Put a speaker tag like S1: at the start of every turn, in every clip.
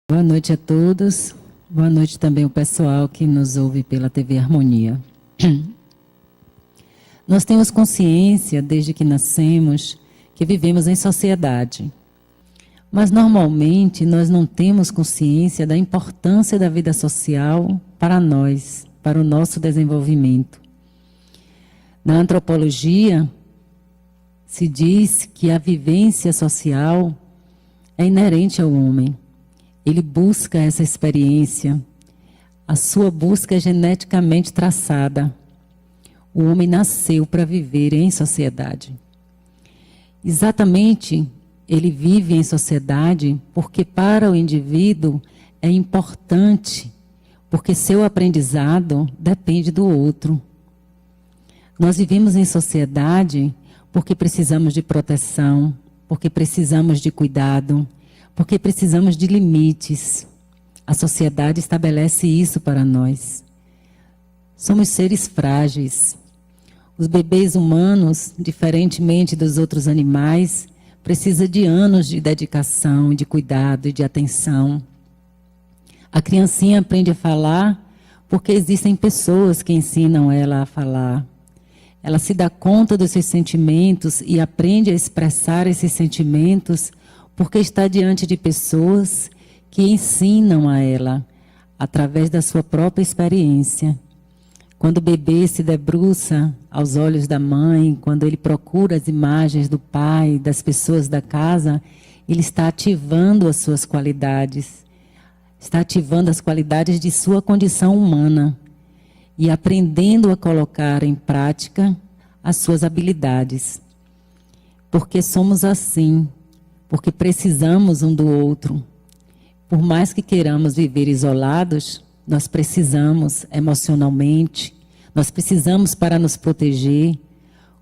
S1: Boa noite a todos. Boa noite também ao pessoal que nos ouve pela TV Harmonia. Nós temos consciência, desde que nascemos, que vivemos em sociedade. Mas, normalmente, nós não temos consciência da importância da vida social para nós, para o nosso desenvolvimento. Na antropologia, se diz que a vivência social é inerente ao homem. Ele busca essa experiência. A sua busca é geneticamente traçada. O homem nasceu para viver em sociedade. Exatamente, ele vive em sociedade porque para o indivíduo é importante, porque seu aprendizado depende do outro. Nós vivemos em sociedade porque precisamos de proteção, porque precisamos de cuidado, porque precisamos de limites. A sociedade estabelece isso para nós. Somos seres frágeis. Os bebês humanos, diferentemente dos outros animais, precisam de anos de dedicação, de cuidado e de atenção. A criancinha aprende a falar porque existem pessoas que ensinam ela a falar. Ela se dá conta dos seus sentimentos e aprende a expressar esses sentimentos porque está diante de pessoas que ensinam a ela, através da sua própria experiência. Quando o bebê se debruça aos olhos da mãe, quando ele procura as imagens do pai, das pessoas da casa, ele está ativando as suas qualidades, está ativando as qualidades de sua condição humana e aprendendo a colocar em prática as suas habilidades. Porque somos assim, porque precisamos um do outro. Por mais que queiramos viver isolados, nós precisamos emocionalmente, nós precisamos para nos proteger.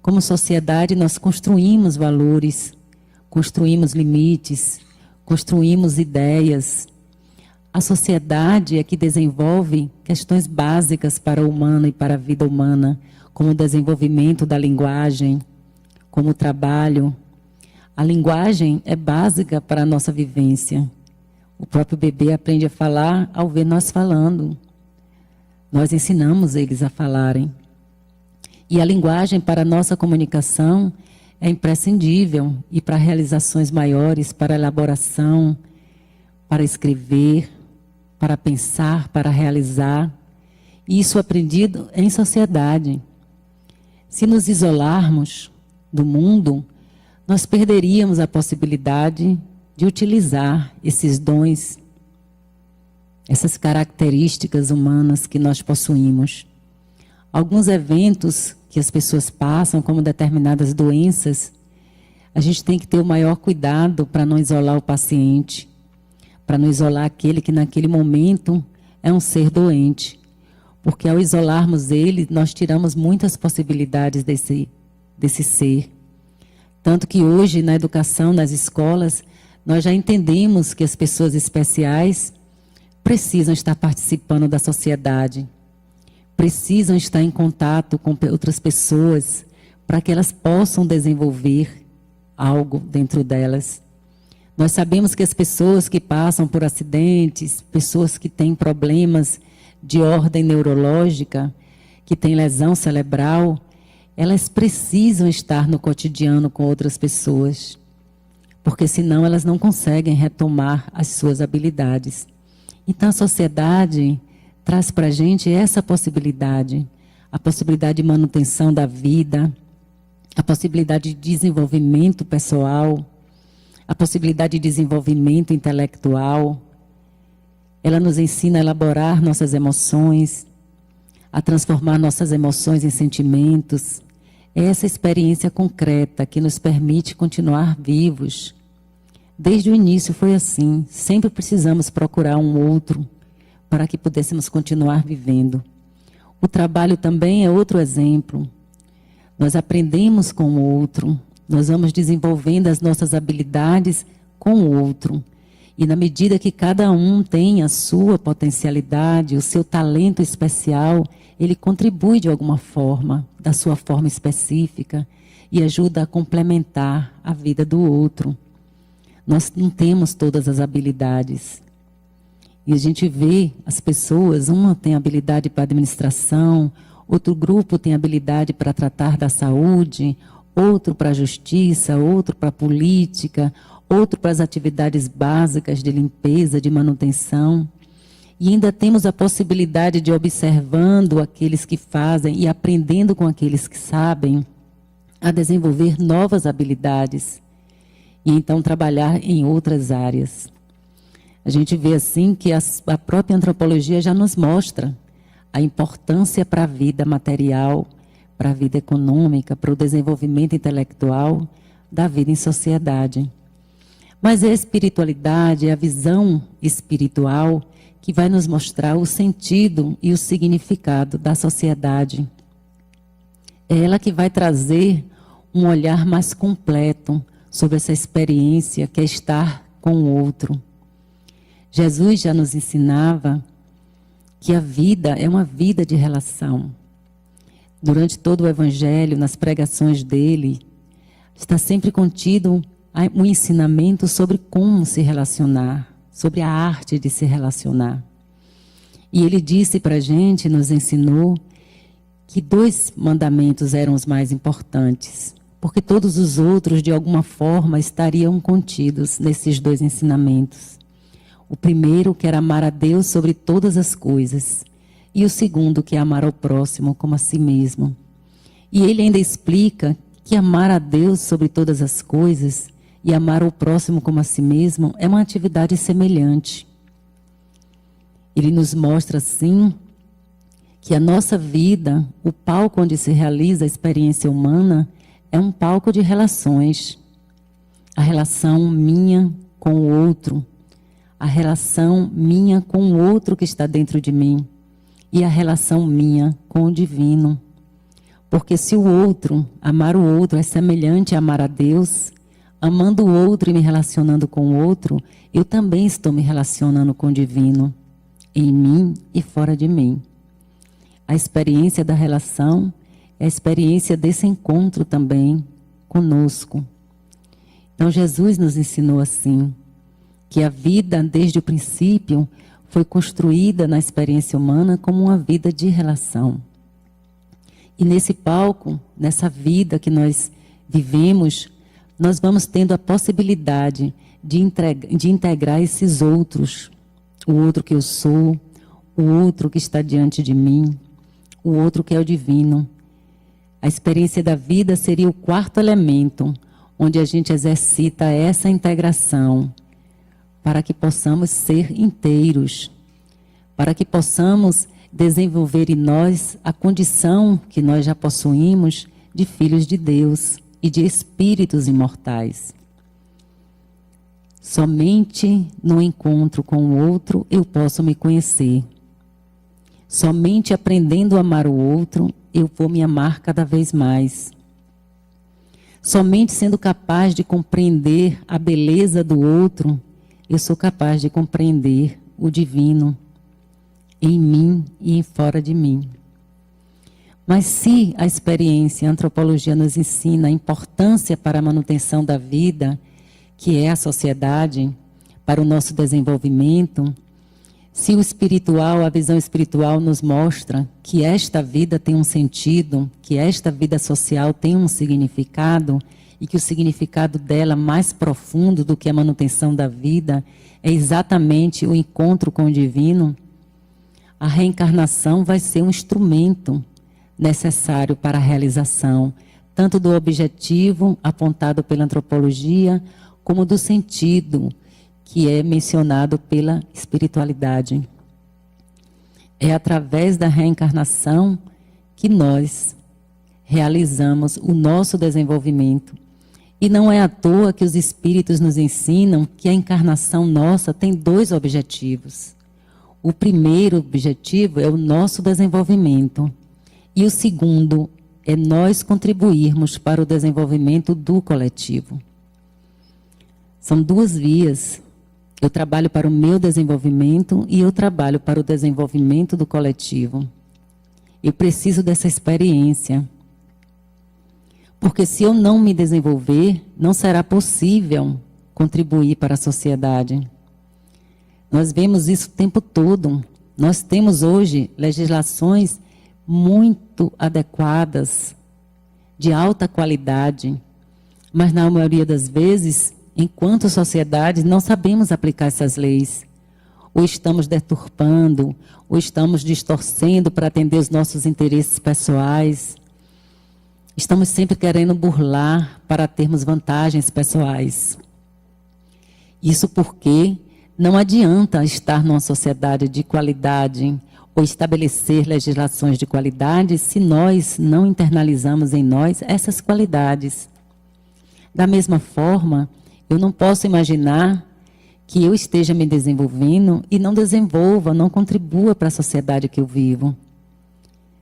S1: Como sociedade, nós construímos valores, construímos limites, construímos ideias. A sociedade é que desenvolve questões básicas para o humano e para a vida humana, como o desenvolvimento da linguagem, como o trabalho. A linguagem é básica para a nossa vivência. O próprio bebê aprende a falar ao ver nós falando. Nós ensinamos eles a falarem. E a linguagem para a nossa comunicação é imprescindível e para realizações maiores, para elaboração, para escrever, para pensar, para realizar. E isso aprendido em sociedade. Se nos isolarmos do mundo, nós perderíamos a possibilidade de utilizar esses dons, essas características humanas que nós possuímos. Alguns eventos que as pessoas passam, como determinadas doenças, a gente tem que ter o maior cuidado para não isolar o paciente, para não isolar aquele que naquele momento é um ser doente. Porque ao isolarmos ele, nós tiramos muitas possibilidades desse ser. Tanto que hoje, na educação, nas escolas, nós já entendemos que as pessoas especiais precisam estar participando da sociedade, precisam estar em contato com outras pessoas para que elas possam desenvolver algo dentro delas. Nós sabemos que as pessoas que passam por acidentes, pessoas que têm problemas de ordem neurológica, que têm lesão cerebral, elas precisam estar no cotidiano com outras pessoas, porque senão elas não conseguem retomar as suas habilidades. Então a sociedade traz para a gente essa possibilidade, a possibilidade de manutenção da vida, a possibilidade de desenvolvimento pessoal, a possibilidade de desenvolvimento intelectual. Ela nos ensina a elaborar nossas emoções, a transformar nossas emoções em sentimentos. É essa experiência concreta que nos permite continuar vivos. Desde o início foi assim. Sempre precisamos procurar um outro para que pudéssemos continuar vivendo. O trabalho também é outro exemplo. Nós aprendemos com o outro. Nós vamos desenvolvendo as nossas habilidades com o outro. E na medida que cada um tem a sua potencialidade, o seu talento especial, ele contribui de alguma forma, da sua forma específica, e ajuda a complementar a vida do outro. Nós não temos todas as habilidades. E a gente vê as pessoas, uma tem habilidade para administração, outro grupo tem habilidade para tratar da saúde, outro para a justiça, outro para a política, outro para as atividades básicas de limpeza, de manutenção. E ainda temos a possibilidade de, observando aqueles que fazem e aprendendo com aqueles que sabem, a desenvolver novas habilidades e então trabalhar em outras áreas. A gente vê assim que a própria antropologia já nos mostra a importância para a vida material, para a vida econômica, para o desenvolvimento intelectual da vida em sociedade. Mas é a espiritualidade, é a visão espiritual que vai nos mostrar o sentido e o significado da sociedade. É ela que vai trazer um olhar mais completo sobre essa experiência que é estar com o outro. Jesus já nos ensinava que a vida é uma vida de relação. Durante todo o Evangelho, nas pregações dele, está sempre contido um ensinamento sobre como se relacionar, sobre a arte de se relacionar. E ele disse para a gente, nos ensinou, que 2 mandamentos eram os mais importantes, porque todos os outros, de alguma forma, estariam contidos nesses 2 ensinamentos. O primeiro, que era amar a Deus sobre todas as coisas, e o segundo, que é amar ao próximo como a si mesmo. E ele ainda explica que amar a Deus sobre todas as coisas e amar ao próximo como a si mesmo é uma atividade semelhante. Ele nos mostra, assim, que a nossa vida, o palco onde se realiza a experiência humana, é um palco de relações. A relação minha com o outro, a relação minha com o outro que está dentro de mim e a relação minha com o divino. Porque se o outro, amar o outro, é semelhante a amar a Deus, amando o outro e me relacionando com o outro, eu também estou me relacionando com o divino, em mim e fora de mim. A experiência da relação é a experiência desse encontro também conosco. Então Jesus nos ensinou assim, que a vida, desde o princípio, foi construída na experiência humana como uma vida de relação. E nesse palco, nessa vida que nós vivemos, nós vamos tendo a possibilidade de integrar esses outros. O outro que eu sou, o outro que está diante de mim, o outro que é o divino. A experiência da vida seria o 4º elemento, onde a gente exercita essa integração, para que possamos ser inteiros, para que possamos desenvolver em nós a condição que nós já possuímos de filhos de Deus e de espíritos imortais. Somente no encontro com o outro eu posso me conhecer. Somente aprendendo a amar o outro, eu vou me amar cada vez mais. Somente sendo capaz de compreender a beleza do outro, eu sou capaz de compreender o divino em mim e em fora de mim. Mas se a experiência, a antropologia nos ensina a importância para a manutenção da vida, que é a sociedade, para o nosso desenvolvimento, se o espiritual, a visão espiritual nos mostra que esta vida tem um sentido, que esta vida social tem um significado, e que o significado dela, mais profundo do que a manutenção da vida, é exatamente o encontro com o divino, a reencarnação vai ser um instrumento necessário para a realização, tanto do objetivo apontado pela antropologia, como do sentido que é mencionado pela espiritualidade. É através da reencarnação que nós realizamos o nosso desenvolvimento. E não é à toa que os espíritos nos ensinam que a encarnação nossa tem 2 objetivos. O primeiro objetivo é o nosso desenvolvimento. E o segundo é nós contribuirmos para o desenvolvimento do coletivo. São 2 vias. Eu trabalho para o meu desenvolvimento e eu trabalho para o desenvolvimento do coletivo. Eu preciso dessa experiência. Porque se eu não me desenvolver, não será possível contribuir para a sociedade. Nós vemos isso o tempo todo. Nós temos hoje legislações muito adequadas, de alta qualidade, mas na maioria das vezes, enquanto sociedade, não sabemos aplicar essas leis. Ou estamos deturpando, ou estamos distorcendo para atender os nossos interesses pessoais. Estamos sempre querendo burlar para termos vantagens pessoais. Isso porque não adianta estar numa sociedade de qualidade ou estabelecer legislações de qualidade se nós não internalizamos em nós essas qualidades. Da mesma forma, eu não posso imaginar que eu esteja me desenvolvendo e não desenvolva, não contribua para a sociedade que eu vivo.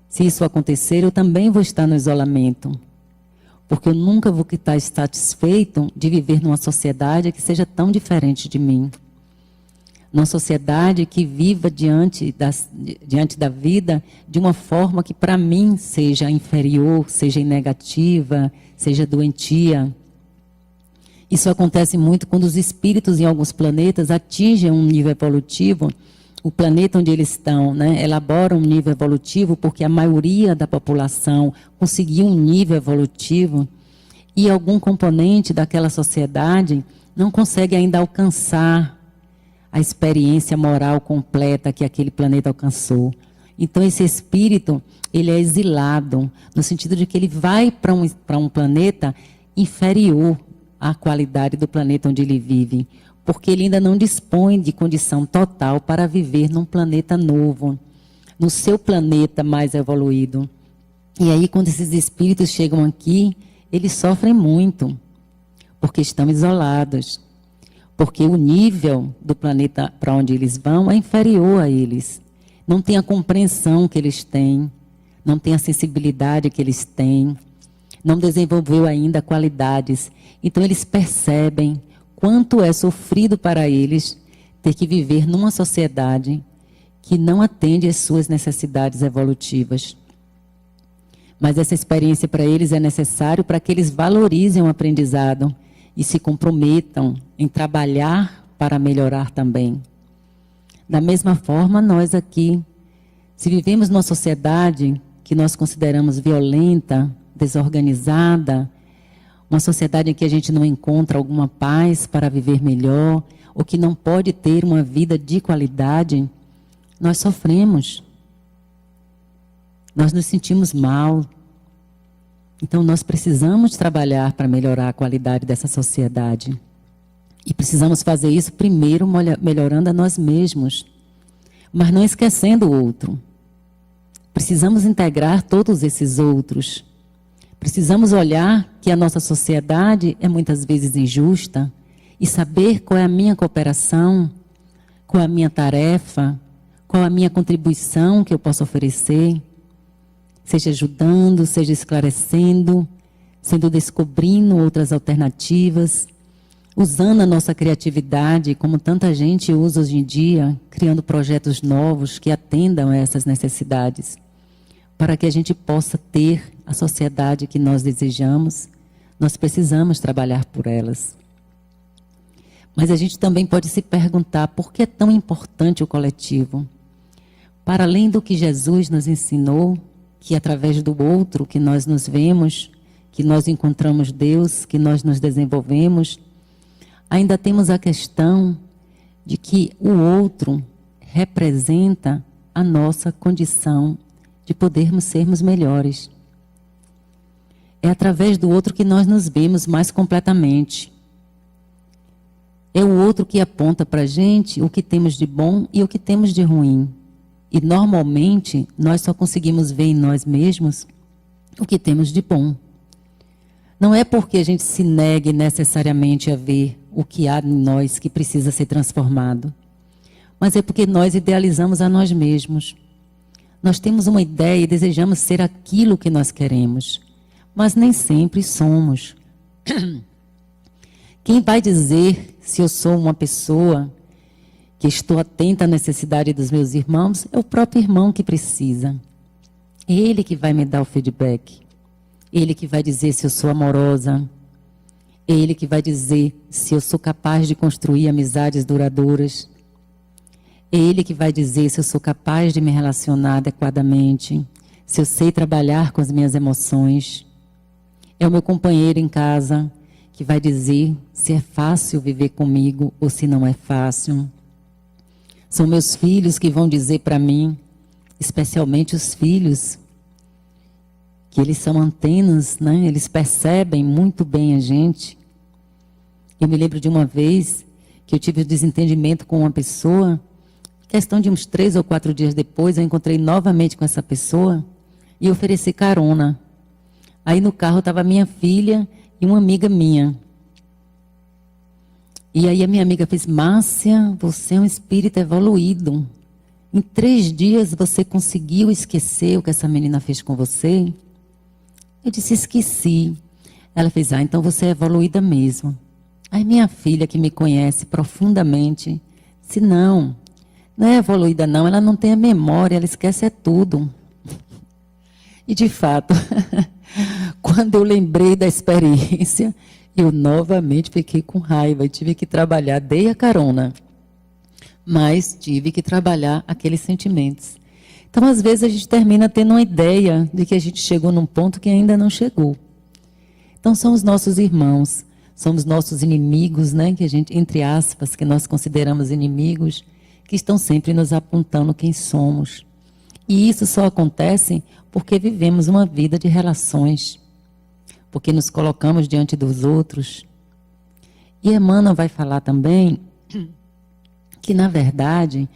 S1: Se isso acontecer, eu também vou estar no isolamento, porque eu nunca vou estar satisfeito de viver numa sociedade que seja tão diferente de mim. Numa sociedade que viva diante da vida de uma forma que para mim seja inferior, seja negativa, seja doentia. Isso acontece muito quando os espíritos em alguns planetas atingem um nível evolutivo. O planeta onde eles estão, elabora um nível evolutivo porque a maioria da população conseguiu um nível evolutivo e algum componente daquela sociedade não consegue ainda alcançar a experiência moral completa que aquele planeta alcançou. Então, esse espírito, ele é exilado, no sentido de que ele vai para um planeta inferior à qualidade do planeta onde ele vive, porque ele ainda não dispõe de condição total para viver num planeta novo, no seu planeta mais evoluído. E aí, quando esses espíritos chegam aqui, eles sofrem muito, porque estão isolados. Porque o nível do planeta para onde eles vão é inferior a eles. Não tem a compreensão que eles têm, não tem a sensibilidade que eles têm, não desenvolveu ainda qualidades. Então eles percebem quanto é sofrido para eles ter que viver numa sociedade que não atende às suas necessidades evolutivas. Mas essa experiência para eles é necessário para que eles valorizem o aprendizado e se comprometam em trabalhar para melhorar também. Da mesma forma, nós aqui, se vivemos numa sociedade que nós consideramos violenta, desorganizada, uma sociedade em que a gente não encontra alguma paz para viver melhor, ou que não pode ter uma vida de qualidade, nós sofremos. Nós nos sentimos mal. Então, nós precisamos trabalhar para melhorar a qualidade dessa sociedade. E precisamos fazer isso primeiro melhorando a nós mesmos, mas não esquecendo o outro. Precisamos integrar todos esses outros. Precisamos olhar que a nossa sociedade é muitas vezes injusta e saber qual é a minha cooperação, qual é a minha tarefa, qual é a minha contribuição que eu posso oferecer. Seja ajudando, seja esclarecendo, sendo descobrindo outras alternativas, usando a nossa criatividade, como tanta gente usa hoje em dia, criando projetos novos que atendam a essas necessidades, para que a gente possa ter a sociedade que nós desejamos. Nós precisamos trabalhar por elas. Mas a gente também pode se perguntar por que é tão importante o coletivo. Para além do que Jesus nos ensinou, que através do outro que nós nos vemos, que nós encontramos Deus, que nós nos desenvolvemos, ainda temos a questão de que o outro representa a nossa condição de podermos sermos melhores. É através do outro que nós nos vemos mais completamente. É o outro que aponta para a gente o que temos de bom e o que temos de ruim. E, normalmente, nós só conseguimos ver em nós mesmos o que temos de bom. Não é porque a gente se negue necessariamente a ver o que há em nós que precisa ser transformado, mas é porque nós idealizamos a nós mesmos. Nós temos uma ideia e desejamos ser aquilo que nós queremos, mas nem sempre somos. Quem vai dizer se eu sou uma pessoa que estou atenta à necessidade dos meus irmãos, é o próprio irmão que precisa. Ele que vai me dar o feedback. Ele que vai dizer se eu sou amorosa. Ele que vai dizer se eu sou capaz de construir amizades duradouras. É Ele que vai dizer se eu sou capaz de me relacionar adequadamente, se eu sei trabalhar com as minhas emoções. É o meu companheiro em casa que vai dizer se é fácil viver comigo ou se não é fácil. São meus filhos que vão dizer para mim, especialmente os filhos, que eles são antenas, né? Eles percebem muito bem a gente. Eu me lembro de uma vez que eu tive um desentendimento com uma pessoa, questão de uns 3 ou 4 dias depois, eu encontrei novamente com essa pessoa e ofereci carona. Aí no carro estava minha filha e uma amiga minha. E aí a minha amiga fez: Márcia, você é um espírito evoluído. Em 3 dias você conseguiu esquecer o que essa menina fez com você? Eu disse: esqueci. Ela fez: então você é evoluída mesmo. Aí minha filha, que me conhece profundamente, disse: não é evoluída não, ela não tem a memória, ela esquece tudo. E de fato, quando eu lembrei da experiência, eu novamente fiquei com raiva e tive que trabalhar, dei a carona, mas tive que trabalhar aqueles sentimentos. Então, às vezes, a gente termina tendo uma ideia de que a gente chegou num ponto que ainda não chegou. Então, são os nossos irmãos, são os nossos inimigos, né? Que a gente, entre aspas, que nós consideramos inimigos, que estão sempre nos apontando quem somos. E isso só acontece porque vivemos uma vida de relações, porque nos colocamos diante dos outros. E Emmanuel vai falar também que, na verdade,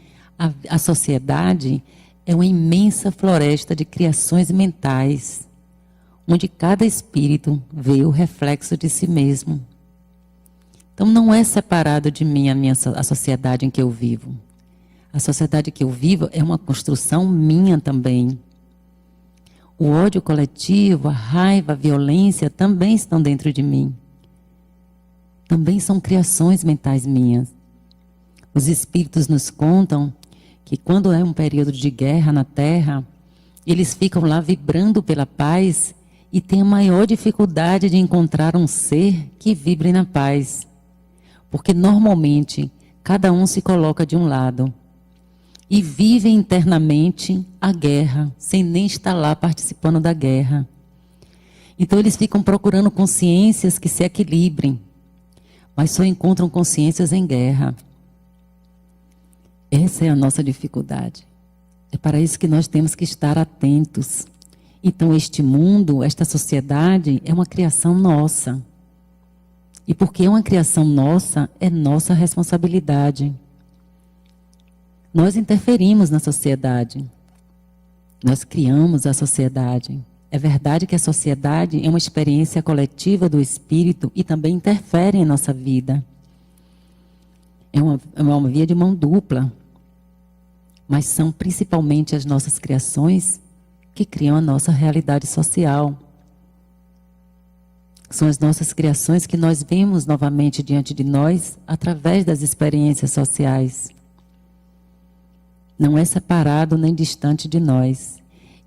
S1: a sociedade é uma imensa floresta de criações mentais, onde cada espírito vê o reflexo de si mesmo. Então, não é separado de mim a sociedade em que eu vivo. A sociedade que eu vivo é uma construção minha também. O ódio coletivo, a raiva, a violência também estão dentro de mim. Também são criações mentais minhas. Os espíritos nos contam que quando é um período de guerra na Terra, eles ficam lá vibrando pela paz e têm a maior dificuldade de encontrar um ser que vibre na paz. Porque normalmente cada um se coloca de um lado e vive internamente a guerra, sem nem estar lá participando da guerra. Então eles ficam procurando consciências que se equilibrem, mas só encontram consciências em guerra. Essa é a nossa dificuldade. É para isso que nós temos que estar atentos. Então este mundo, esta sociedade é uma criação nossa. E porque é uma criação nossa, é nossa responsabilidade. Nós interferimos na sociedade. Nós criamos a sociedade. É verdade que a sociedade é uma experiência coletiva do espírito e também interfere em nossa vida. É uma via de mão dupla. Mas são principalmente as nossas criações que criam a nossa realidade social. São as nossas criações que nós vemos novamente diante de nós através das experiências sociais. Não é separado nem distante de nós.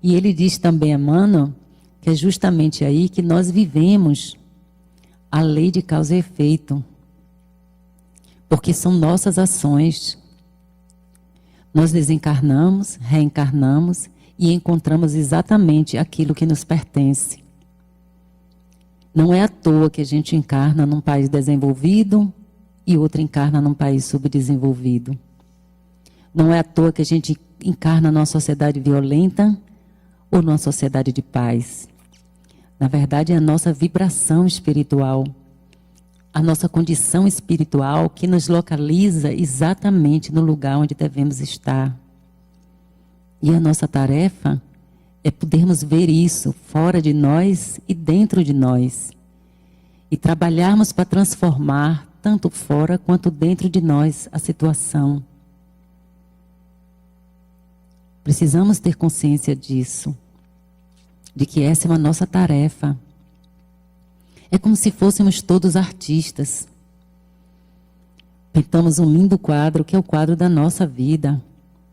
S1: E ele diz também, Emmanuel, que é justamente aí que nós vivemos a lei de causa e efeito. Porque são nossas ações. Nós desencarnamos, reencarnamos e encontramos exatamente aquilo que nos pertence. Não é à toa que a gente encarna num país desenvolvido e outro encarna num país subdesenvolvido. Não é à toa que a gente encarna numa sociedade violenta ou numa sociedade de paz. Na verdade, é a nossa vibração espiritual, a nossa condição espiritual que nos localiza exatamente no lugar onde devemos estar. E a nossa tarefa é podermos ver isso fora de nós e dentro de nós. E trabalharmos para transformar, tanto fora quanto dentro de nós, a situação. Precisamos ter consciência disso, de que essa é uma nossa tarefa. É como se fôssemos todos artistas. Pintamos um lindo quadro, que é o quadro da nossa vida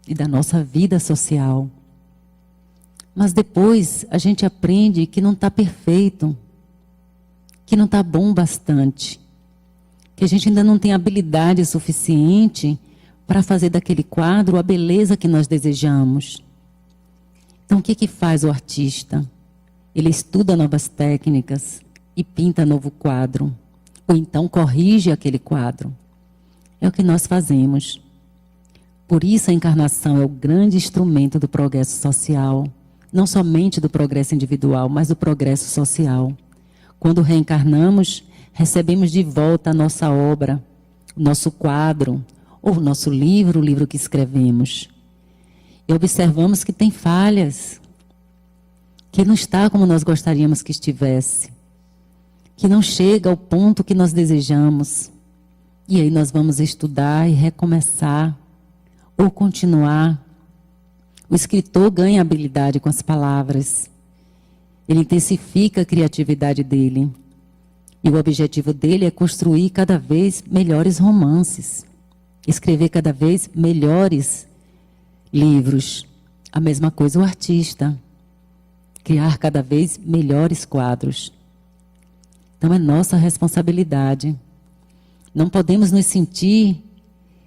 S1: e da nossa vida social. Mas depois a gente aprende que não está perfeito, que não está bom bastante, que a gente ainda não tem habilidade suficiente para fazer daquele quadro a beleza que nós desejamos. Então, o que faz o artista? Ele estuda novas técnicas e pinta novo quadro. Ou então corrige aquele quadro. É o que nós fazemos. Por isso a encarnação é o grande instrumento do progresso social. Não somente do progresso individual, mas do progresso social. Quando reencarnamos, recebemos de volta a nossa obra, o nosso quadro, ou o nosso livro, o livro que escrevemos. E observamos que tem falhas, que não está como nós gostaríamos que estivesse, que não chega ao ponto que nós desejamos. E aí nós vamos estudar e recomeçar, ou continuar. O escritor ganha habilidade com as palavras. Ele intensifica a criatividade dele. E o objetivo dele é construir cada vez melhores romances. Escrever cada vez melhores livros. A mesma coisa o artista. Criar cada vez melhores quadros. Então é nossa responsabilidade. Não podemos nos sentir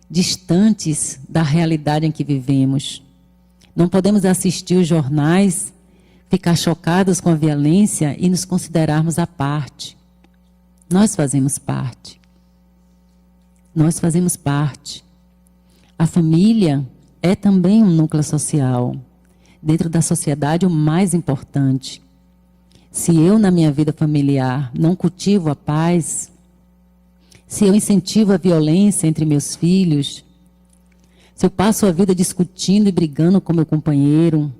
S1: distantes da realidade em que vivemos. Não podemos assistir os jornais, ficar chocados com a violência e nos considerarmos à parte. Nós fazemos parte. Nós fazemos parte. A família é também um núcleo social. Dentro da sociedade, o mais importante. Se eu, na minha vida familiar, não cultivo a paz, se eu incentivo a violência entre meus filhos, se eu passo a vida discutindo e brigando com meu companheiro,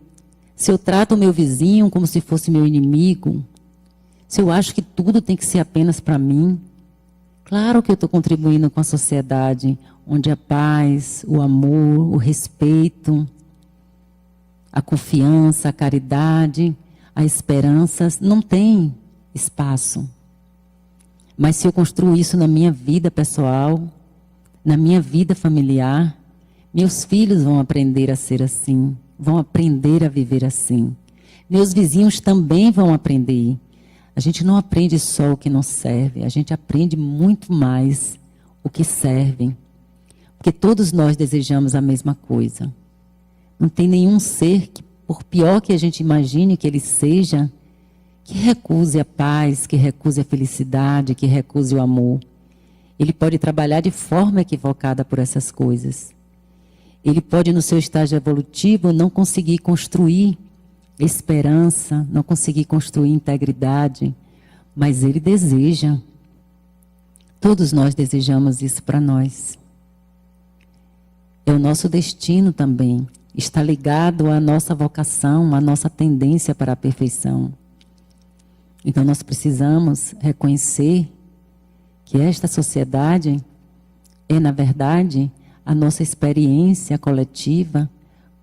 S1: se eu trato o meu vizinho como se fosse meu inimigo, se eu acho que tudo tem que ser apenas para mim, claro que eu estou contribuindo com a sociedade, onde a paz, o amor, o respeito, a confiança, a caridade, a esperança não tem espaço. Mas se eu construo isso na minha vida pessoal, na minha vida familiar, meus filhos vão aprender a ser assim, vão aprender a viver assim. Meus vizinhos também vão aprender. A gente não aprende só o que não serve, a gente aprende muito mais o que serve. Porque todos nós desejamos a mesma coisa. Não tem nenhum ser que, por pior que a gente imagine que ele seja, que recuse a paz, que recuse a felicidade, que recuse o amor. Ele pode trabalhar de forma equivocada por essas coisas. Ele pode, no seu estágio evolutivo, não conseguir construir esperança, não conseguir construir integridade, mas ele deseja. Todos nós desejamos isso para nós. É o nosso destino também. Está ligado à nossa vocação, à nossa tendência para a perfeição. Então nós precisamos reconhecer que esta sociedade é, na verdade, a nossa experiência coletiva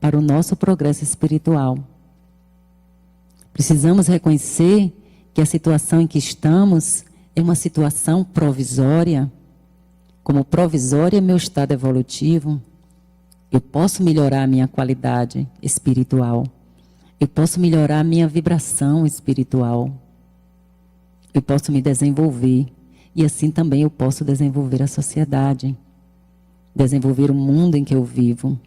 S1: para o nosso progresso espiritual. Precisamos reconhecer que a situação em que estamos é uma situação provisória. Como provisória é meu estado evolutivo, eu posso melhorar a minha qualidade espiritual. Eu posso melhorar a minha vibração espiritual. Eu posso me desenvolver. E assim também eu posso desenvolver a sociedade. Desenvolver o mundo em que eu vivo.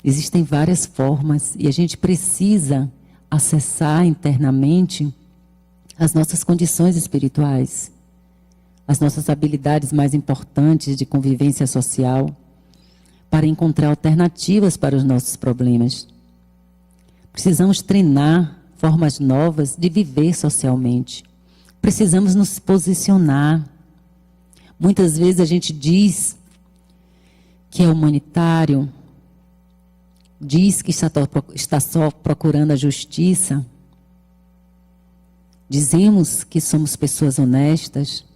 S1: Existem várias formas e a gente precisa acessar internamente as nossas condições espirituais, as nossas habilidades mais importantes de convivência social, para encontrar alternativas para os nossos problemas. Precisamos treinar formas novas de viver socialmente. Precisamos nos posicionar. Muitas vezes a gente diz que é humanitário, diz que está só procurando a justiça. Dizemos que somos pessoas honestas,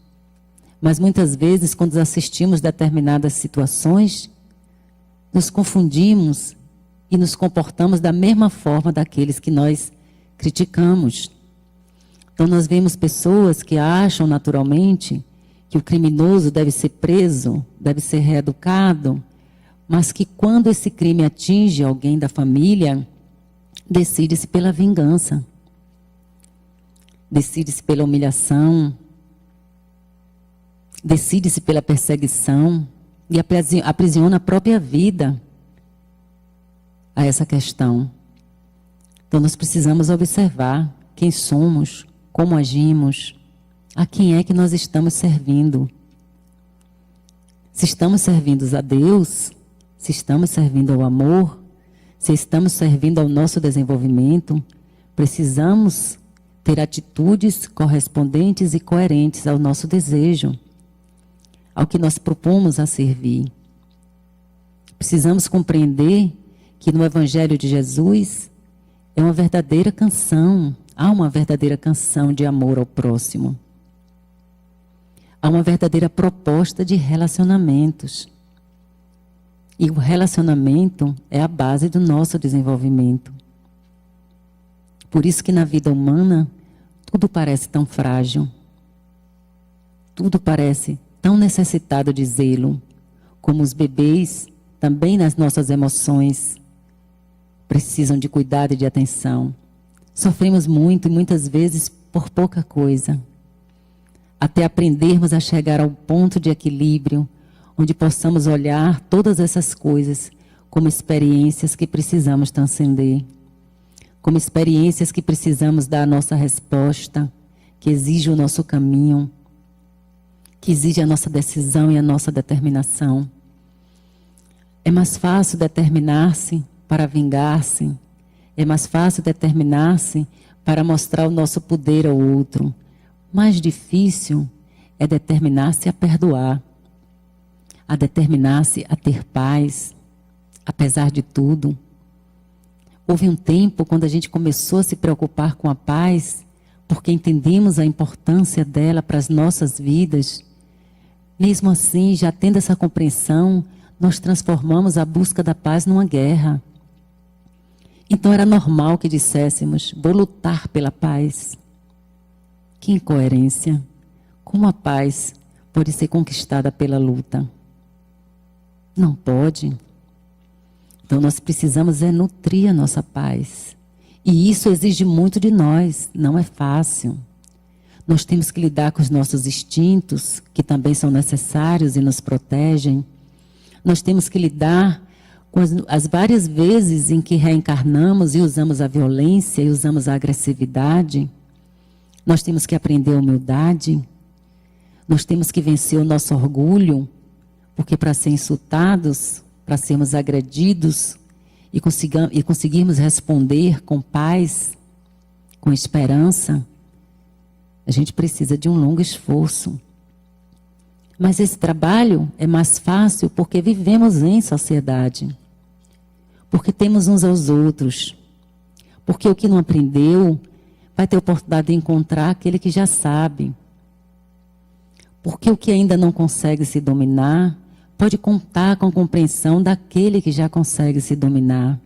S1: mas muitas vezes, quando assistimos determinadas situações, nos confundimos e nos comportamos da mesma forma daqueles que nós criticamos. Então nós vemos pessoas que acham naturalmente que o criminoso deve ser preso, deve ser reeducado, mas que quando esse crime atinge alguém da família, decide-se pela vingança, decide-se pela humilhação, decide-se pela perseguição. e aprisiona a própria vida a essa questão. Então nós precisamos observar quem somos, como agimos, a quem é que nós estamos servindo. Se estamos servindo a Deus, se estamos servindo ao amor, se estamos servindo ao nosso desenvolvimento, precisamos ter atitudes correspondentes e coerentes ao nosso desejo, ao que nós propomos a servir. Precisamos compreender que no Evangelho de Jesus é uma verdadeira canção, há uma verdadeira canção de amor ao próximo. Há uma verdadeira proposta de relacionamentos. E o relacionamento é a base do nosso desenvolvimento. Por isso que na vida humana tudo parece tão frágil. Tudo parece tão necessitado de zelo, como os bebês, também nas nossas emoções, precisam de cuidado e de atenção. Sofremos muito e muitas vezes por pouca coisa, até aprendermos a chegar ao ponto de equilíbrio, onde possamos olhar todas essas coisas como experiências que precisamos transcender, como experiências que precisamos dar a nossa resposta, que exige o nosso caminho, que exige a nossa decisão e a nossa determinação. É mais fácil determinar-se para vingar-se, é mais fácil determinar-se para mostrar o nosso poder ao outro. Mais difícil é determinar-se a perdoar, a determinar-se a ter paz, apesar de tudo. Houve um tempo quando a gente começou a se preocupar com a paz, porque entendemos a importância dela para as nossas vidas. Mesmo assim, já tendo essa compreensão, nós transformamos a busca da paz numa guerra. Então era normal que disséssemos, vou lutar pela paz. Que incoerência! Como a paz pode ser conquistada pela luta? Não pode. Então nós precisamos nutrir a nossa paz. E isso exige muito de nós, não é fácil. Nós temos que lidar com os nossos instintos, que também são necessários e nos protegem. Nós temos que lidar com as várias vezes em que reencarnamos e usamos a violência e usamos a agressividade. Nós temos que aprender a humildade. Nós temos que vencer o nosso orgulho, porque para ser insultados, para sermos agredidos e conseguirmos responder com paz, com esperança, a gente precisa de um longo esforço. Mas esse trabalho é mais fácil porque vivemos em sociedade. Porque temos uns aos outros. Porque o que não aprendeu vai ter oportunidade de encontrar aquele que já sabe. Porque o que ainda não consegue se dominar pode contar com a compreensão daquele que já consegue se dominar.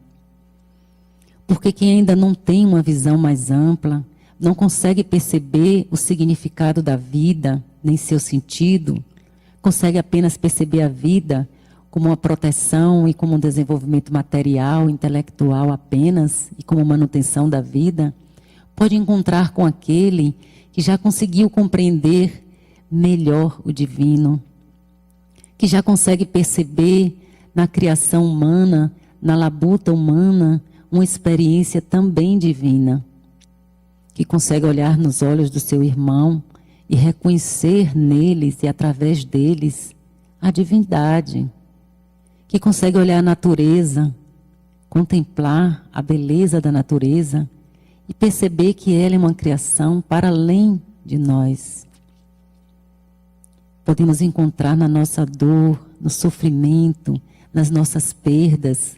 S1: Porque quem ainda não tem uma visão mais ampla, não consegue perceber o significado da vida, nem seu sentido, consegue apenas perceber a vida como uma proteção e como um desenvolvimento material, intelectual apenas, e como manutenção da vida, pode encontrar com aquele que já conseguiu compreender melhor o divino, que já consegue perceber na criação humana, na labuta humana, uma experiência também divina, que consegue olhar nos olhos do seu irmão e reconhecer neles e através deles a divindade, que consegue olhar a natureza, contemplar a beleza da natureza e perceber que ela é uma criação para além de nós. Podemos encontrar na nossa dor, no sofrimento, nas nossas perdas,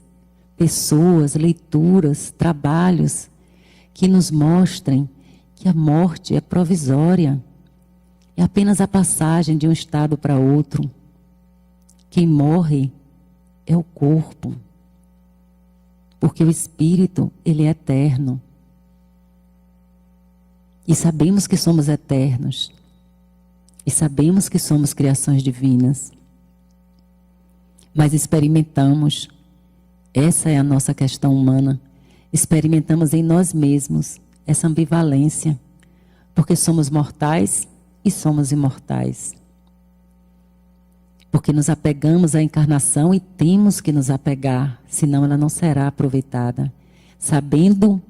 S1: pessoas, leituras, trabalhos que nos mostrem que a morte é provisória, é apenas a passagem de um estado para outro. Quem morre é o corpo, porque o espírito, ele é eterno. E sabemos que somos eternos. E sabemos que somos criações divinas. Mas experimentamos, essa é a nossa questão humana, experimentamos em nós mesmos essa ambivalência, porque somos mortais e somos imortais. Porque nos apegamos à encarnação e temos que nos apegar, senão ela não será aproveitada. Sabendo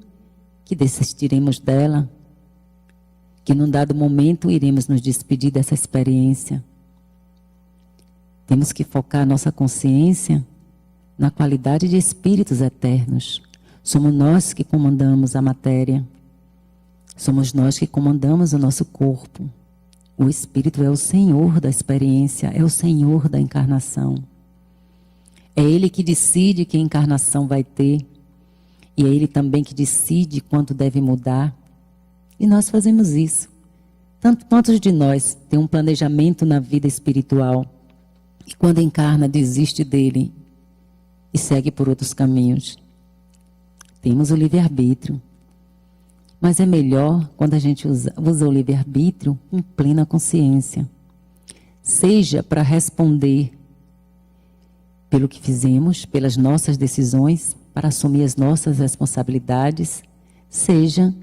S1: que desistiremos dela, que num dado momento iremos nos despedir dessa experiência. Temos que focar nossa consciência na qualidade de espíritos eternos. Somos nós que comandamos a matéria. Somos nós que comandamos o nosso corpo. O espírito é o senhor da experiência, é o senhor da encarnação. É ele que decide que encarnação vai ter. E é ele também que decide quando deve mudar. E nós fazemos isso. Quantos de nós têm um planejamento na vida espiritual e quando encarna desiste dele e segue por outros caminhos? Temos o livre-arbítrio. Mas é melhor quando a gente usa o livre-arbítrio com plena consciência. Seja para responder pelo que fizemos, pelas nossas decisões, para assumir as nossas responsabilidades, seja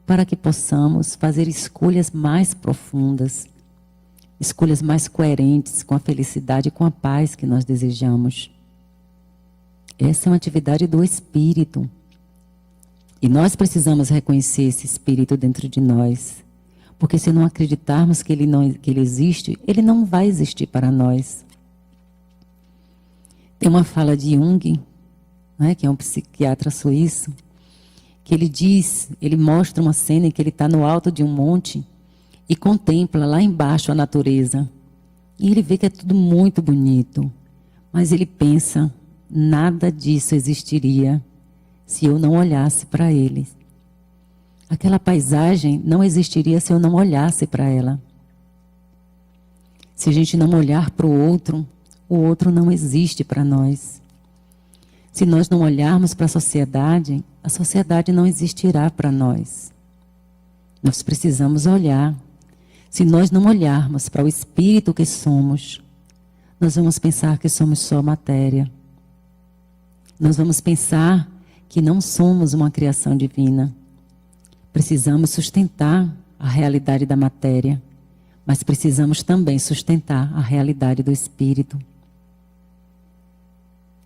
S1: para que possamos fazer escolhas mais profundas, escolhas mais coerentes com a felicidade e com a paz que nós desejamos. Essa é uma atividade do espírito. E nós precisamos reconhecer esse espírito dentro de nós. Porque se não acreditarmos que ele existe, ele não vai existir para nós. Tem uma fala de Jung, né, que é um psiquiatra suíço, que ele mostra uma cena em que ele está no alto de um monte e contempla lá embaixo a natureza. E ele vê que é tudo muito bonito. Mas ele pensa, nada disso existiria se eu não olhasse para ele. Aquela paisagem não existiria se eu não olhasse para ela. Se a gente não olhar para o outro não existe para nós. Se nós não olharmos para a sociedade não existirá para nós. Nós precisamos olhar. Se nós não olharmos para o espírito que somos, nós vamos pensar que somos só matéria. Nós vamos pensar que não somos uma criação divina. Precisamos sustentar a realidade da matéria, mas precisamos também sustentar a realidade do espírito.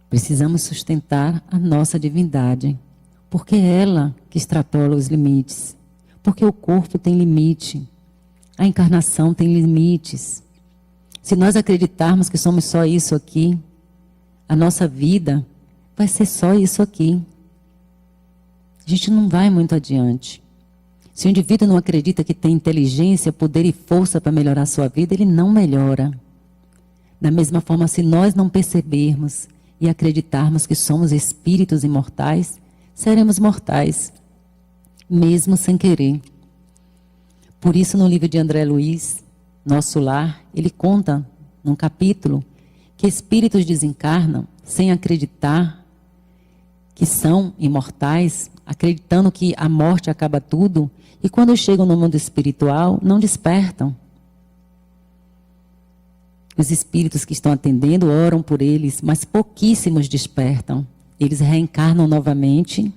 S1: Precisamos sustentar a nossa divindade, porque é ela que extrapola os limites. Porque o corpo tem limite, a encarnação tem limites. Se nós acreditarmos que somos só isso aqui, a nossa vida vai ser só isso aqui. A gente não vai muito adiante. Se o indivíduo não acredita que tem inteligência, poder e força para melhorar a sua vida, ele não melhora. Da mesma forma, se nós não percebermos e acreditarmos que somos espíritos imortais, seremos mortais, mesmo sem querer. Por isso, no livro de André Luiz, Nosso Lar, ele conta, num capítulo, que espíritos desencarnam sem acreditar que são imortais, acreditando que a morte acaba tudo, e quando chegam no mundo espiritual, não despertam. Os espíritos que estão atendendo oram por eles, mas pouquíssimos despertam. Eles reencarnam novamente,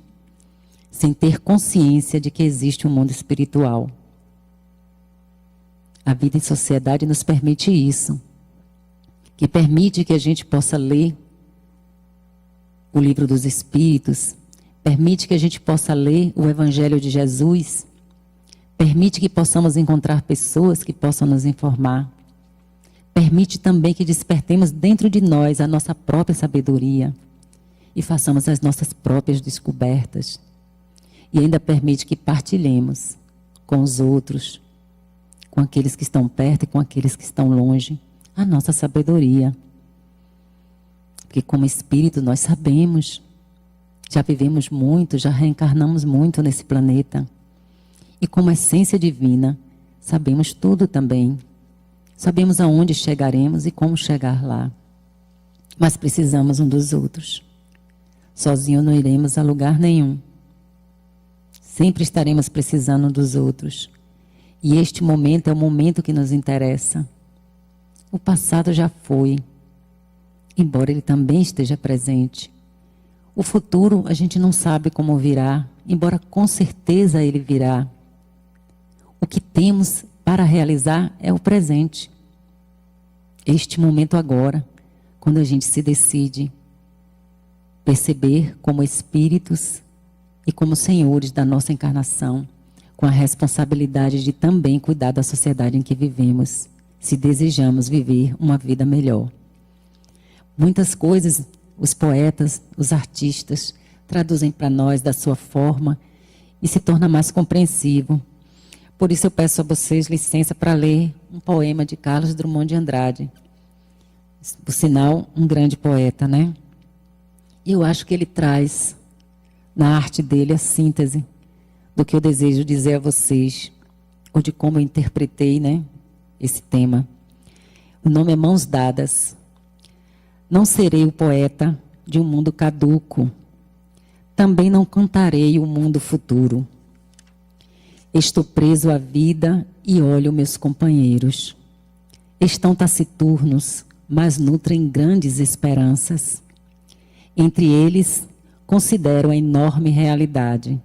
S1: sem ter consciência de que existe um mundo espiritual. A vida em sociedade nos permite isso, que permite que a gente possa ler o livro dos Espíritos, permite que a gente possa ler o Evangelho de Jesus, permite que possamos encontrar pessoas que possam nos informar, permite também que despertemos dentro de nós a nossa própria sabedoria e façamos as nossas próprias descobertas. E ainda permite que partilhemos com os outros, com aqueles que estão perto e com aqueles que estão longe, a nossa sabedoria. Porque como espírito nós sabemos, já vivemos muito, já reencarnamos muito nesse planeta. E como essência divina, sabemos tudo também. Sabemos aonde chegaremos e como chegar lá. Mas precisamos um dos outros. Sozinho não iremos a lugar nenhum. Sempre estaremos precisando um dos outros. E este momento é o momento que nos interessa. O passado já foi, embora ele também esteja presente. O futuro a gente não sabe como virá, embora com certeza ele virá. O que temos para realizar é o presente. este momento agora, quando a gente se decide perceber como espíritos e como senhores da nossa encarnação, com a responsabilidade de também cuidar da sociedade em que vivemos, se desejamos viver uma vida melhor. Muitas coisas os poetas, os artistas traduzem para nós da sua forma e se torna mais compreensivo. Por isso eu peço a vocês licença para ler um poema de Carlos Drummond de Andrade. Por sinal, um grande poeta, né? E eu acho que ele traz na arte dele a síntese do que eu desejo dizer a vocês, ou de como eu interpretei, né, esse tema. O nome é Mãos Dadas. Não serei o poeta de um mundo caduco. Também não cantarei o mundo futuro. Estou preso à vida e olho meus companheiros. Estão taciturnos, mas nutrem grandes esperanças. Entre eles, considero a enorme realidade.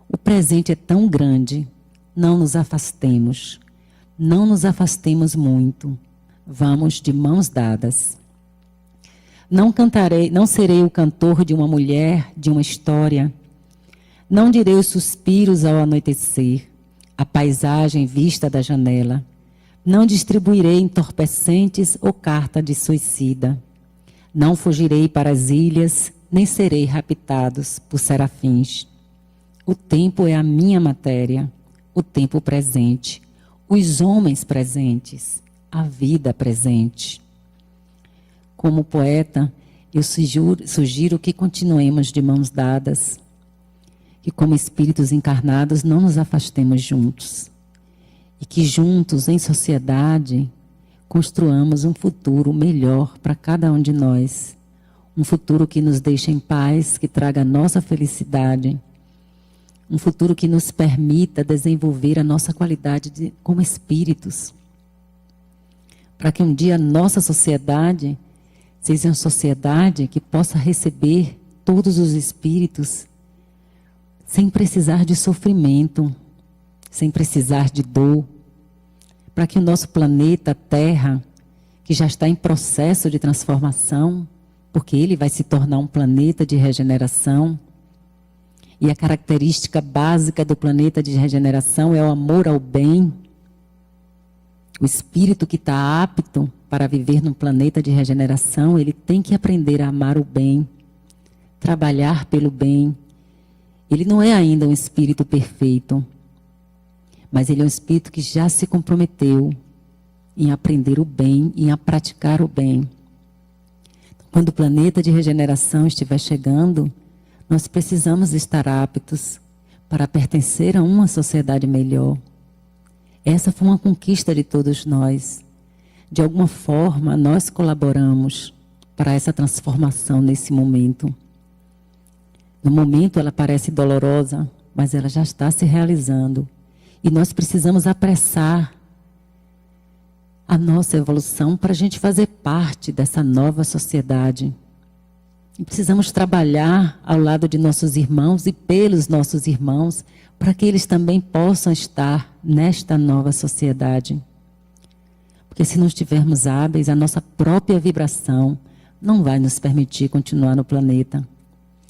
S1: O presente é tão grande, não nos afastemos. Não nos afastemos muito. Vamos de mãos dadas. Não cantarei, não serei o cantor de uma mulher, de uma história. Não direi os suspiros ao anoitecer, a paisagem vista da janela. Não distribuirei entorpecentes ou carta de suicida. Não fugirei para as ilhas, nem serei raptados por serafins. O tempo é a minha matéria, o tempo presente, os homens presentes, a vida presente. Como poeta, eu sugiro que continuemos de mãos dadas, que como espíritos encarnados não nos afastemos juntos e que juntos, em sociedade, construamos um futuro melhor para cada um de nós. Um futuro que nos deixe em paz, que traga a nossa felicidade. Um futuro que nos permita desenvolver a nossa qualidade como espíritos. Para que um dia a nossa sociedade seja uma sociedade que possa receber todos os espíritos sem precisar de sofrimento, sem precisar de dor. Para que o nosso planeta Terra, que já está em processo de transformação, porque ele vai se tornar um planeta de regeneração, e a característica básica do planeta de regeneração é o amor ao bem. O espírito que está apto para viver num planeta de regeneração, ele tem que aprender a amar o bem, trabalhar pelo bem. Ele não é ainda um espírito perfeito, mas ele é um espírito que já se comprometeu em aprender o bem, em praticar o bem. Quando o planeta de regeneração estiver chegando, nós precisamos estar aptos para pertencer a uma sociedade melhor. Essa foi uma conquista de todos nós. De alguma forma, nós colaboramos para essa transformação nesse momento. No momento, ela parece dolorosa, mas ela já está se realizando. E nós precisamos apressar a nossa evolução para a gente fazer parte dessa nova sociedade. E precisamos trabalhar ao lado de nossos irmãos e pelos nossos irmãos, para que eles também possam estar nesta nova sociedade. Porque se não estivermos hábeis, a nossa própria vibração não vai nos permitir continuar no planeta.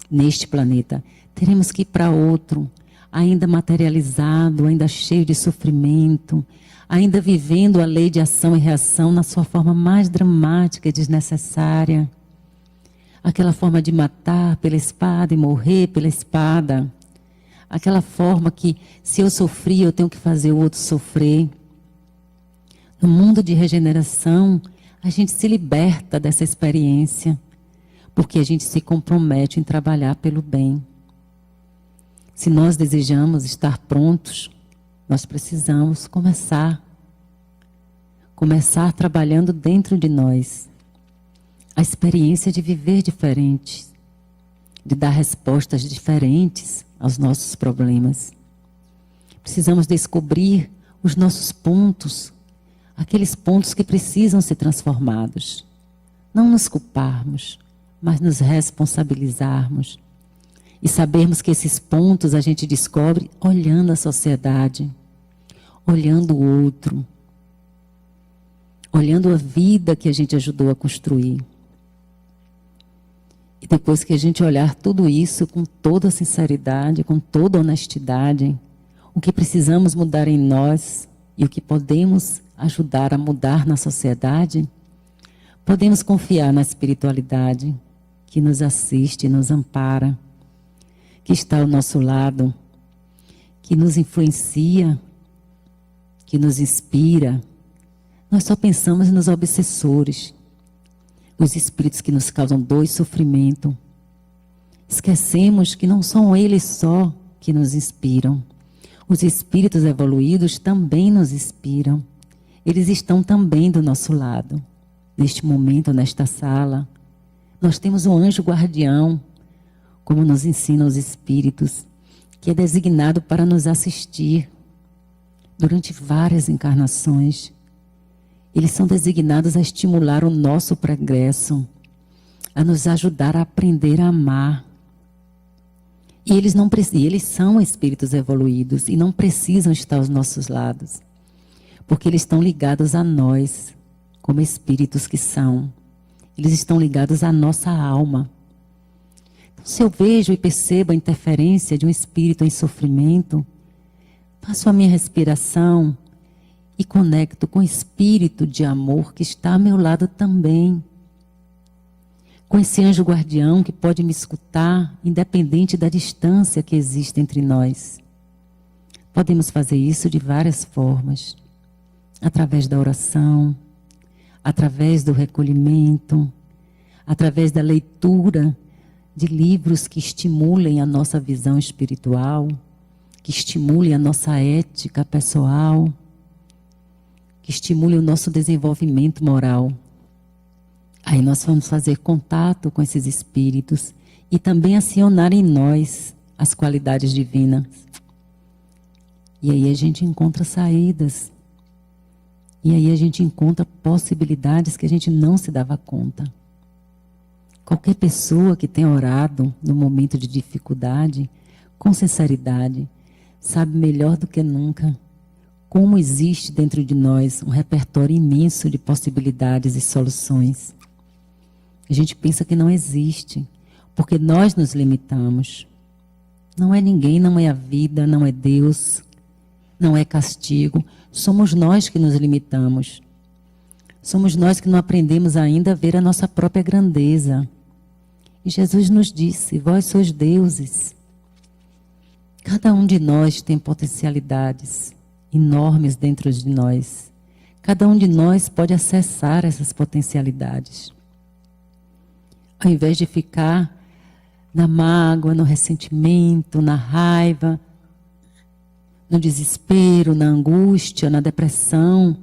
S1: Neste planeta, teremos que ir para outro, ainda materializado, ainda cheio de sofrimento, ainda vivendo a lei de ação e reação na sua forma mais dramática e desnecessária. Aquela forma de matar pela espada e morrer pela espada. Aquela forma que, se eu sofri, eu tenho que fazer o outro sofrer. No mundo de regeneração, a gente se liberta dessa experiência, porque a gente se compromete em trabalhar pelo bem. Se nós desejamos estar prontos, nós precisamos começar trabalhando dentro de nós. A experiência de viver diferente, de dar respostas diferentes aos nossos problemas. Precisamos descobrir os nossos pontos, aqueles pontos que precisam ser transformados. Não nos culparmos, mas nos responsabilizarmos. E sabermos que esses pontos a gente descobre olhando a sociedade, olhando o outro, olhando a vida que a gente ajudou a construir. E depois que a gente olhar tudo isso com toda sinceridade, com toda honestidade, o que precisamos mudar em nós e o que podemos ajudar a mudar na sociedade, podemos confiar na espiritualidade que nos assiste, nos ampara, que está ao nosso lado, que nos influencia, que nos inspira. Nós só pensamos nos obsessores, os espíritos que nos causam dor e sofrimento. Esquecemos que não são eles só que nos inspiram. Os espíritos evoluídos também nos inspiram. Eles estão também do nosso lado. Neste momento, nesta sala, nós temos um anjo guardião, como nos ensinam os espíritos, que é designado para nos assistir durante várias encarnações. Eles são designados a estimular o nosso progresso, a nos ajudar a aprender a amar. E eles são espíritos evoluídos e não precisam estar aos nossos lados, porque eles estão ligados a nós, como espíritos que são. Eles estão ligados à nossa alma. Então, se eu vejo e percebo a interferência de um espírito em sofrimento, faço a minha respiração e conecto com o espírito de amor que está ao meu lado também. Com esse anjo guardião que pode me escutar, independente da distância que existe entre nós. Podemos fazer isso de várias formas. Através da oração, através do recolhimento, através da leitura de livros que estimulem a nossa visão espiritual, que estimulem a nossa ética pessoal, que estimulem o nosso desenvolvimento moral. Aí nós vamos fazer contato com esses espíritos e também acionar em nós as qualidades divinas. E aí a gente encontra saídas. E aí a gente encontra possibilidades que a gente não se dava conta. Qualquer pessoa que tenha orado no momento de dificuldade, com sinceridade, sabe melhor do que nunca como existe dentro de nós um repertório imenso de possibilidades e soluções. A gente pensa que não existe, porque nós nos limitamos. Não é ninguém, não é a vida, não é Deus, não é castigo. Somos nós que nos limitamos. Somos nós que não aprendemos ainda a ver a nossa própria grandeza. E Jesus nos disse: vós sois deuses. Cada um de nós tem potencialidades enormes dentro de nós. Cada um de nós pode acessar essas potencialidades. Ao invés de ficar na mágoa, no ressentimento, na raiva, no desespero, na angústia, na depressão,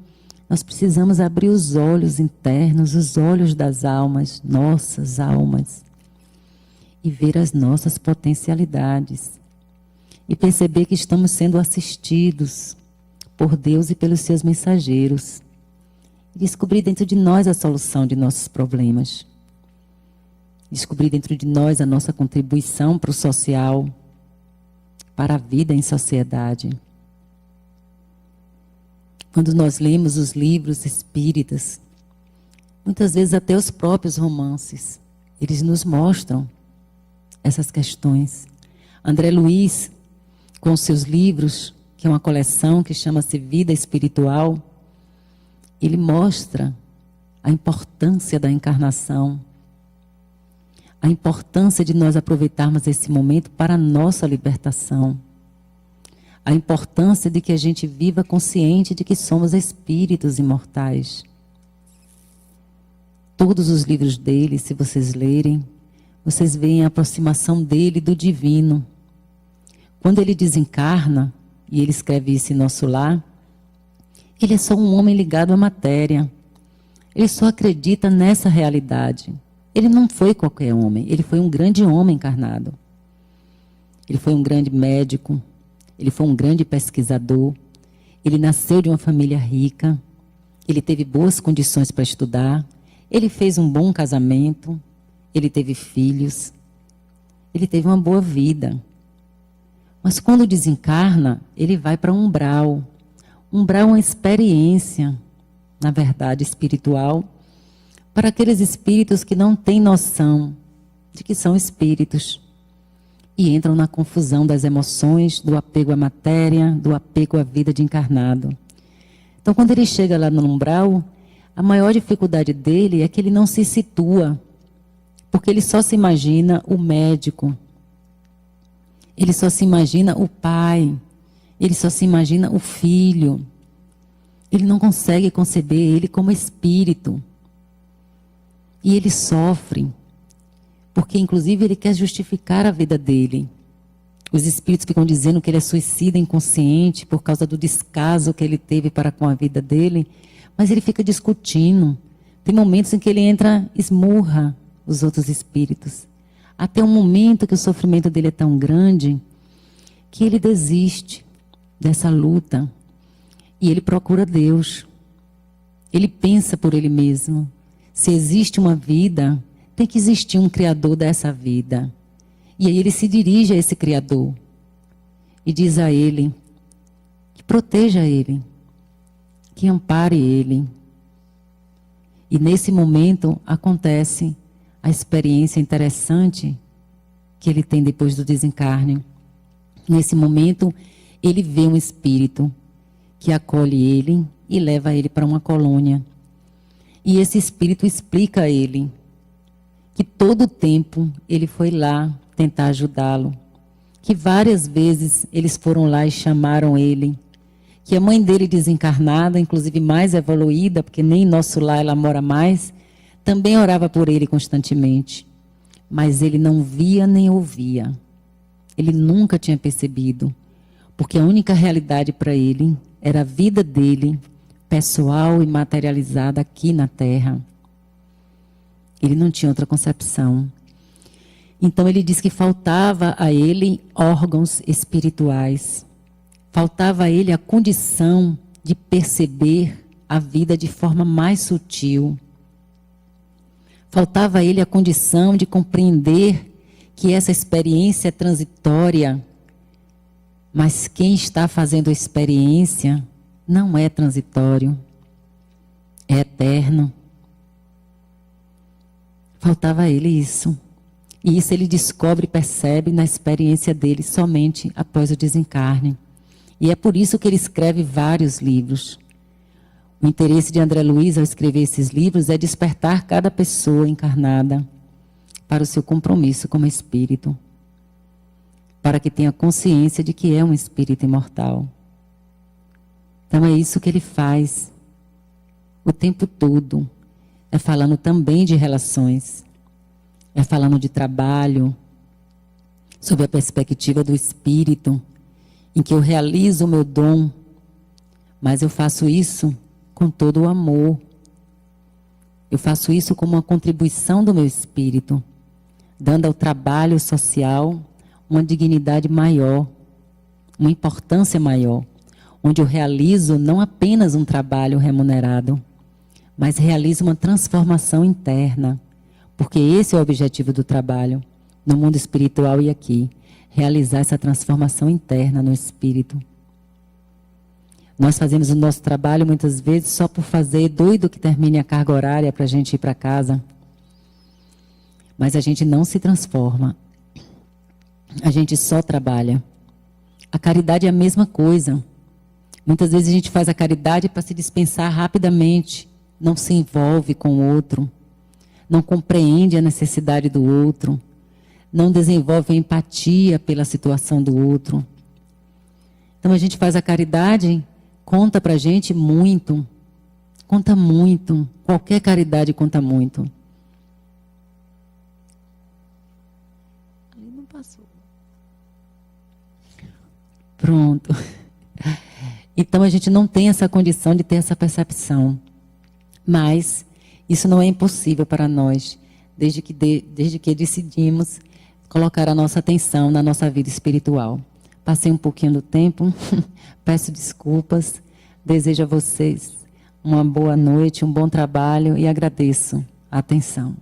S1: nós precisamos abrir os olhos internos, os olhos das almas, nossas almas, e ver as nossas potencialidades. E perceber que estamos sendo assistidos por Deus e pelos seus mensageiros. E descobrir dentro de nós a solução de nossos problemas. Descobrir dentro de nós a nossa contribuição para o social, para a vida em sociedade. Quando nós lemos os livros espíritas, muitas vezes até os próprios romances, eles nos mostram essas questões. André Luiz, com seus livros, que é uma coleção que chama-se Vida Espiritual, ele mostra a importância da encarnação, a importância de nós aproveitarmos esse momento para a nossa libertação, a importância de que a gente viva consciente de que somos espíritos imortais. Todos os livros dele, se vocês lerem, vocês veem a aproximação dele do divino. Quando ele desencarna, e ele escreve isso em Nosso Lar, ele é só um homem ligado à matéria. Ele só acredita nessa realidade. Ele não foi qualquer homem, ele foi um grande homem encarnado. Ele foi um grande médico, ele foi um grande pesquisador, ele nasceu de uma família rica, ele teve boas condições para estudar, ele fez um bom casamento, ele teve filhos, ele teve uma boa vida. Mas quando desencarna, ele vai para um umbral. Umbral é uma experiência na verdade espiritual, para aqueles espíritos que não têm noção de que são espíritos e entram na confusão das emoções, do apego à matéria, do apego à vida de encarnado. Então, quando ele chega lá no umbral, a maior dificuldade dele é que ele não se situa, porque ele só se imagina o médico, ele só se imagina o pai, ele só se imagina o filho. Ele não consegue conceber ele como espírito. E ele sofre, porque inclusive ele quer justificar a vida dele. Os espíritos ficam dizendo que ele é suicida inconsciente por causa do descaso que ele teve para com a vida dele, mas ele fica discutindo. Tem momentos em que ele entra, esmurra os outros espíritos. Até um momento que o sofrimento dele é tão grande que ele desiste dessa luta e ele procura Deus. Ele pensa por ele mesmo. Se existe uma vida, tem que existir um Criador dessa vida. E aí ele se dirige a esse Criador e diz a ele que proteja ele, que ampare ele. E nesse momento acontece a experiência interessante que ele tem depois do desencarne. Nesse momento, ele vê um espírito que acolhe ele e leva ele para uma colônia. E esse espírito explica a ele que todo o tempo ele foi lá tentar ajudá-lo, que várias vezes eles foram lá e chamaram ele, que a mãe dele desencarnada, inclusive mais evoluída, porque nem em nosso lar ela mora mais, também orava por ele constantemente. Mas ele não via nem ouvia. Ele nunca tinha percebido, porque a única realidade para ele era a vida dele, pessoal e materializada aqui na Terra. Ele não tinha outra concepção. Então ele diz que faltava a ele órgãos espirituais. Faltava a ele a condição de perceber a vida de forma mais sutil. Faltava a ele a condição de compreender que essa experiência é transitória, mas quem está fazendo a experiência não é transitório, é eterno. Faltava a ele isso. E isso ele descobre e percebe na experiência dele somente após o desencarne. E é por isso que ele escreve vários livros. O interesse de André Luiz ao escrever esses livros é despertar cada pessoa encarnada para o seu compromisso como espírito, para que tenha consciência de que é um espírito imortal. Então é isso que ele faz o tempo todo. É falando também de relações, é falando de trabalho, sob a perspectiva do espírito, em que eu realizo o meu dom, mas eu faço isso com todo o amor. Eu faço isso como uma contribuição do meu espírito, dando ao trabalho social uma dignidade maior, uma importância maior, onde eu realizo não apenas um trabalho remunerado, mas realizo uma transformação interna, porque esse é o objetivo do trabalho, no mundo espiritual e aqui, realizar essa transformação interna no espírito. Nós fazemos o nosso trabalho muitas vezes só por fazer, doido que termine a carga horária para a gente ir para casa. Mas a gente não se transforma. A gente só trabalha. A caridade é a mesma coisa. Muitas vezes a gente faz a caridade para se dispensar rapidamente. Não se envolve com o outro. Não compreende a necessidade do outro. Não desenvolve a empatia pela situação do outro. Então a gente faz a caridade, conta pra gente muito. Conta muito. Qualquer caridade conta muito. Ali não passou. Pronto. Então a gente não tem essa condição de ter essa percepção. Mas isso não é impossível para nós, desde que decidimos colocar a nossa atenção na nossa vida espiritual. Passei um pouquinho do tempo, peço desculpas, desejo a vocês uma boa noite, um bom trabalho e agradeço a atenção.